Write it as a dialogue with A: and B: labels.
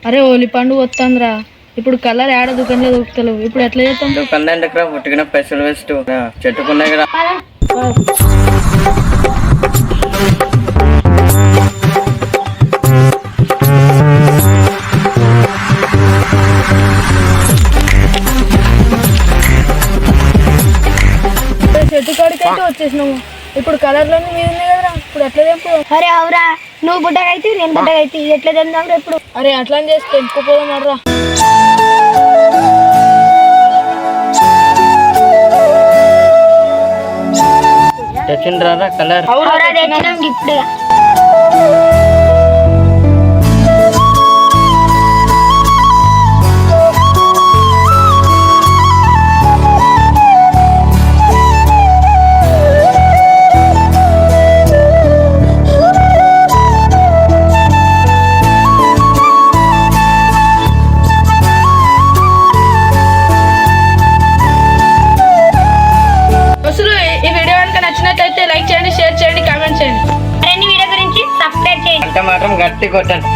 A: అరే ఓలి పండుగ వస్తుందిరా, ఇప్పుడు కలర్ ఏడ దుకాణంలో దొరుకుతలేవు, ఇప్పుడు ఎట్లా చేస్తాం?
B: దుకాణం దగ్గర పుట్టిన పైసలు వేస్ట్ చెట్టుకున్నాయి కదా.
A: చెట్టు కాడికైతే వచ్చేసినాము, ఇప్పుడు కలర్లన్నీ మీద ఉన్నాయి కదరా, ఇప్పుడు ఎట్లా తెంపు?
C: అరే అవురా, నువ్వు బుడ్డగైతే నేను బుడ్డగైతే ఎట్లా తిందాం ఇప్పుడు?
A: అరే అట్లా చేసి తెంపుకోపోదాం అర్రా.
B: తెచ్చిండ్రా కలర్.
C: ఇప్పుడే
A: ఈ వీడియో కనుక నచ్చినట్లయితే లైక్ చేయండి, షేర్ చేయండి, కామెంట్ చేయండి.
C: వీడియో గురించి సబ్స్క్రైబ్ చేయండి.
B: అంటే మాత్రం గట్టి కొట్టండి.